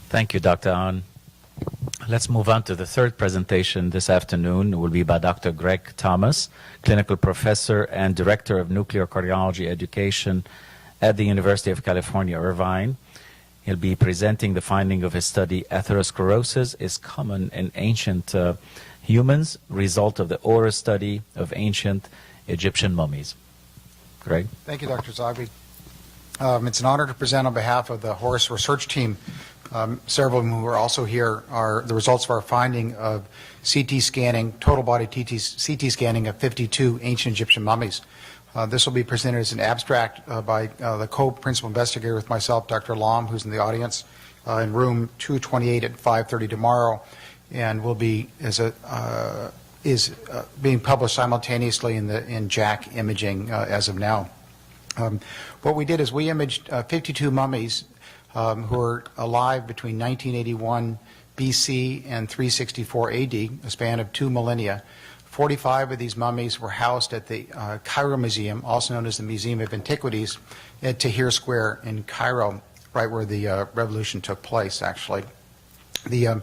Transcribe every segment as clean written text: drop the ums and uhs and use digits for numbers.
Thank you, Dr. Ahn. Let's move on to the third presentation this afternoon. It will be by Dr. Greg Thomas, clinical professor and director of nuclear cardiology education at the University of California, Irvine. He'll be presenting the finding of his study, Atherosclerosis is Common in Ancient Humans, result of the ORA study of ancient Egyptian mummies. Greg? Thank you, Dr. Zogby. It's an honor to present on behalf of the Horace research team. Several of them who are also here are the results of our finding of CT scanning, total body CT scanning of 52 ancient Egyptian mummies. This will be presented as an abstract by the co-principal investigator with myself, Dr. Lam, who's in the audience, in room 228 at 5:30 tomorrow, and will be being published simultaneously in JACC imaging as of now. What we did is we imaged 52 mummies who were alive between 1981 BC and 364 AD, a span of 2 millennia. 45 of these mummies were housed at the Cairo Museum, also known as the Museum of Antiquities, at Tahrir Square in Cairo, right where the revolution took place, actually. The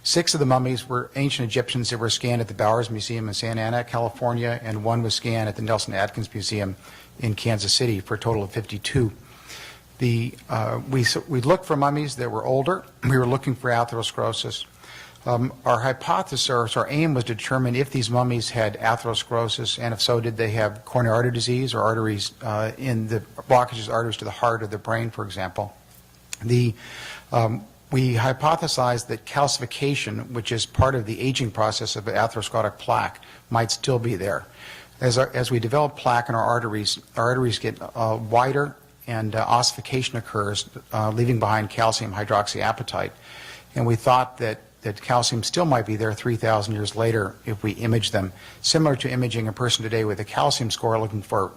6 of the mummies were ancient Egyptians that were scanned at the Bowers Museum in Santa Ana, California, and 1 was scanned at the Nelson Atkins Museum in Kansas City for a total of 52. We looked for mummies that were older. We were looking for atherosclerosis. Our hypothesis, or our aim, was to determine if these mummies had atherosclerosis, and if so, did they have coronary artery disease or arteries in the blockages, arteries to the heart or the brain, for example. We hypothesized that calcification, which is part of the aging process of atherosclerotic plaque, might still be there. As we develop plaque in our arteries get wider, and ossification occurs, leaving behind calcium hydroxyapatite. And we thought that calcium still might be there 3,000 years later if we image them, similar to imaging a person today with a calcium score looking for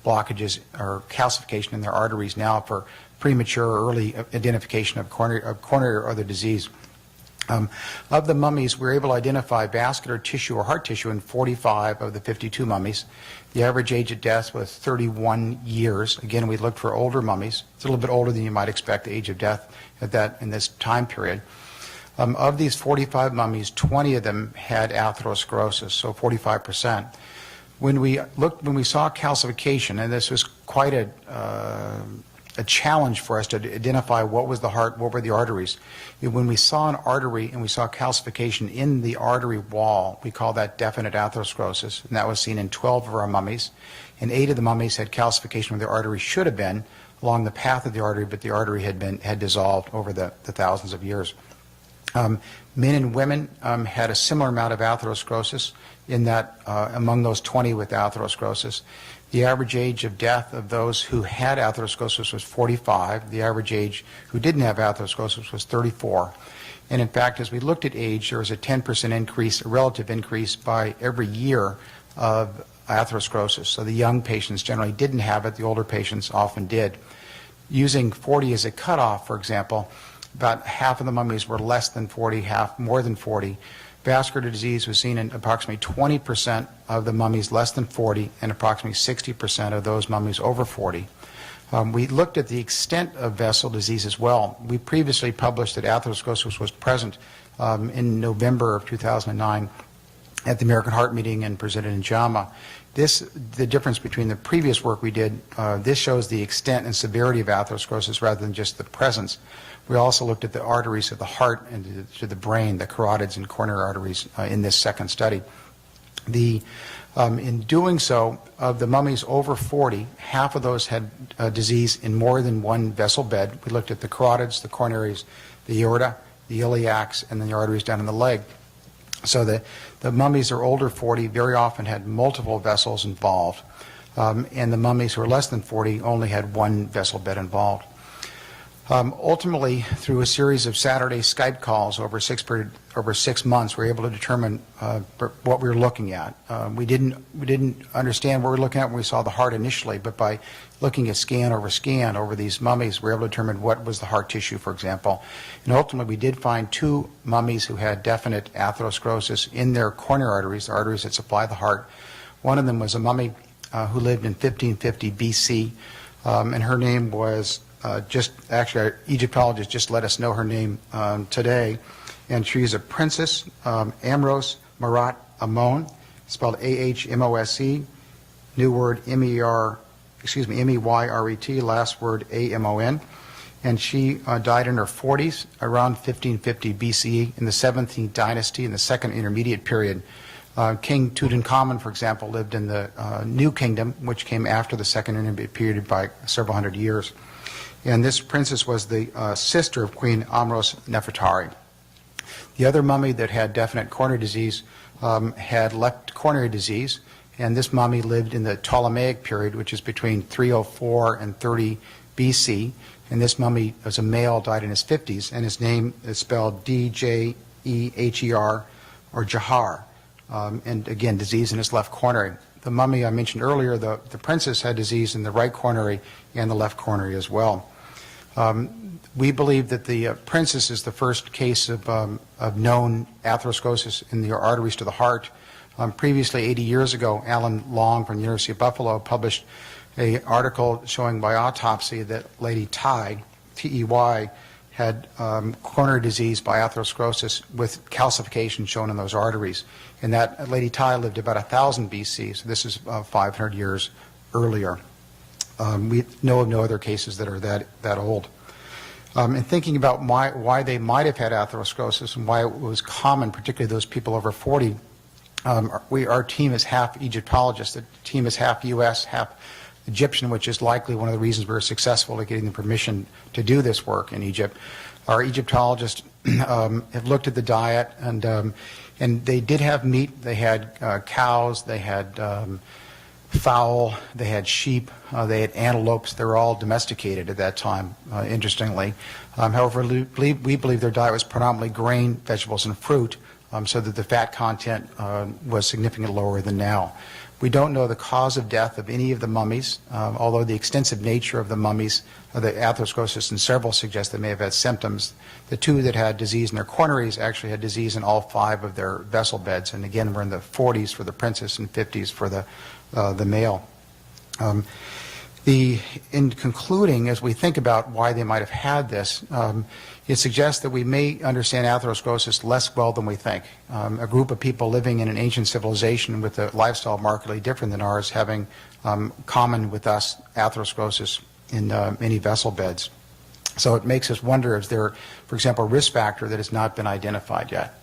blockages or calcification in their arteries now for premature or early identification of coronary or other disease. Of the mummies, we were able to identify vascular tissue or heart tissue in 45 of the 52 mummies. The average age of death was 31 years. Again, we looked for older mummies. It's a little bit older than you might expect, the age of death in this time period. Of these 45 mummies, 20 of them had atherosclerosis, so 45%. When we saw calcification, and this was quite a challenge for us to identify what was the heart, what were the arteries. When we saw an artery and we saw calcification in the artery wall, we call that definite atherosclerosis, and that was seen in 12 of our mummies. And 8 of the mummies had calcification where the artery should have been along the path of the artery, but the artery had dissolved over the thousands of years. Men and women had a similar amount of atherosclerosis in that among those 20 with atherosclerosis. The average age of death of those who had atherosclerosis was 45. The average age who didn't have atherosclerosis was 34. And in fact, as we looked at age, there was a 10% increase, a relative increase by every year of atherosclerosis. So the young patients generally didn't have it. The older patients often did. Using 40 as a cutoff, for example, about half of the mummies were less than 40, half more than 40. Vascular disease was seen in approximately 20% of the mummies less than 40 and approximately 60% of those mummies over 40. We looked at the extent of vessel disease as well. We previously published that atherosclerosis was present in November of 2009 at the American Heart Meeting and presented in JAMA. The difference between the previous work we did, this shows the extent and severity of atherosclerosis rather than just the presence. We also looked at the arteries of the heart and to the brain, the carotids and coronary arteries in this second study. In doing so, of the mummies over 40, half of those had disease in more than one vessel bed. We looked at the carotids, the coronaries, the aorta, the iliacs, and then the arteries down in the leg. So the mummies who are older 40 very often had multiple vessels involved, and the mummies who are less than 40 only had one vessel bed involved. Ultimately, through a series of Saturday Skype calls over 6 months, we were able to determine what we were looking at. We didn't understand what we were looking at when we saw the heart initially, but by looking at scan over these mummies, we were able to determine what was the heart tissue, for example. And ultimately, we did find 2 mummies who had definite atherosclerosis in their coronary arteries, the arteries that supply the heart. One of them was a mummy who lived in 1550 BC, and her name was actually, our Egyptologist just let us know her name today, and she is a Princess Amrose Marat Amon, spelled A-H-M-O-S-E, new word M-E-Y-R-E-T, last word A-M-O-N. And she died in her 40s, around 1550 BCE, in the 17th dynasty, in the Second Intermediate Period. King Tutankhamun, for example, lived in the New Kingdom, which came after the Second Intermediate Period by several hundred years. And this princess was the sister of Queen Amrose Nefertari. The other mummy that had definite coronary disease had left coronary disease, and this mummy lived in the Ptolemaic period, which is between 304 and 30 BC. And this mummy was a male, died in his 50s, and his name is spelled D-J-E-H-E-R, or Jahar. And again, disease in his left coronary. The mummy I mentioned earlier, the princess, had disease in the right coronary and the left coronary as well. We believe that the princess is the first case of known atherosclerosis in the arteries to the heart. Previously, 80 years ago, Alan Long from the University of Buffalo published an article showing by autopsy that Lady Ty, T-E-Y, had coronary disease by atherosclerosis with calcification shown in those arteries. And that Lady Ty lived about 1000 BC, so this is 500 years earlier. We know of no other cases that are that old. And thinking about why they might have had atherosclerosis and why it was common, particularly those people over 40, our team is half Egyptologist. The team is half U.S., half Egyptian, which is likely one of the reasons we were successful at getting the permission to do this work in Egypt. Our Egyptologists have looked at the diet, and they did have meat. They had cows, they had fowl, they had sheep, they had antelopes. They were all domesticated at that time, interestingly. However, we believe their diet was predominantly grain, vegetables, and fruit, so that the fat content was significantly lower than now. We don't know the cause of death of any of the mummies, although the extensive nature of the mummies, the atherosclerosis in several, suggest they may have had symptoms. The two that had disease in their coronaries actually had disease in all 5 of their vessel beds, and again, we're in the 40s for the princess and 50s for the male. In concluding, as we think about why they might have had this, it suggests that we may understand atherosclerosis less well than we think. A group of people living in an ancient civilization with a lifestyle markedly different than ours, having common with us atherosclerosis in many vessel beds. So it makes us wonder, is there, for example, a risk factor that has not been identified yet?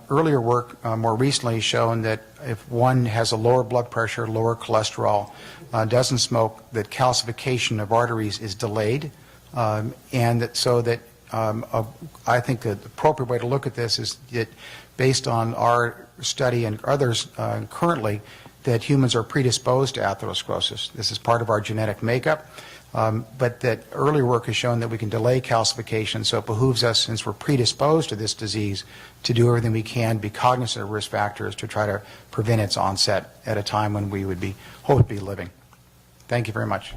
Earlier work, more recently, shown that if one has a lower blood pressure, lower cholesterol, doesn't smoke, that calcification of arteries is delayed, and that I think the appropriate way to look at this is that, based on our study and others currently, that humans are predisposed to atherosclerosis. This is part of our genetic makeup. But that earlier work has shown that we can delay calcification, so it behooves us, since we're predisposed to this disease, to do everything we can, be cognizant of risk factors to try to prevent its onset at a time when we would hope to be living. Thank you very much.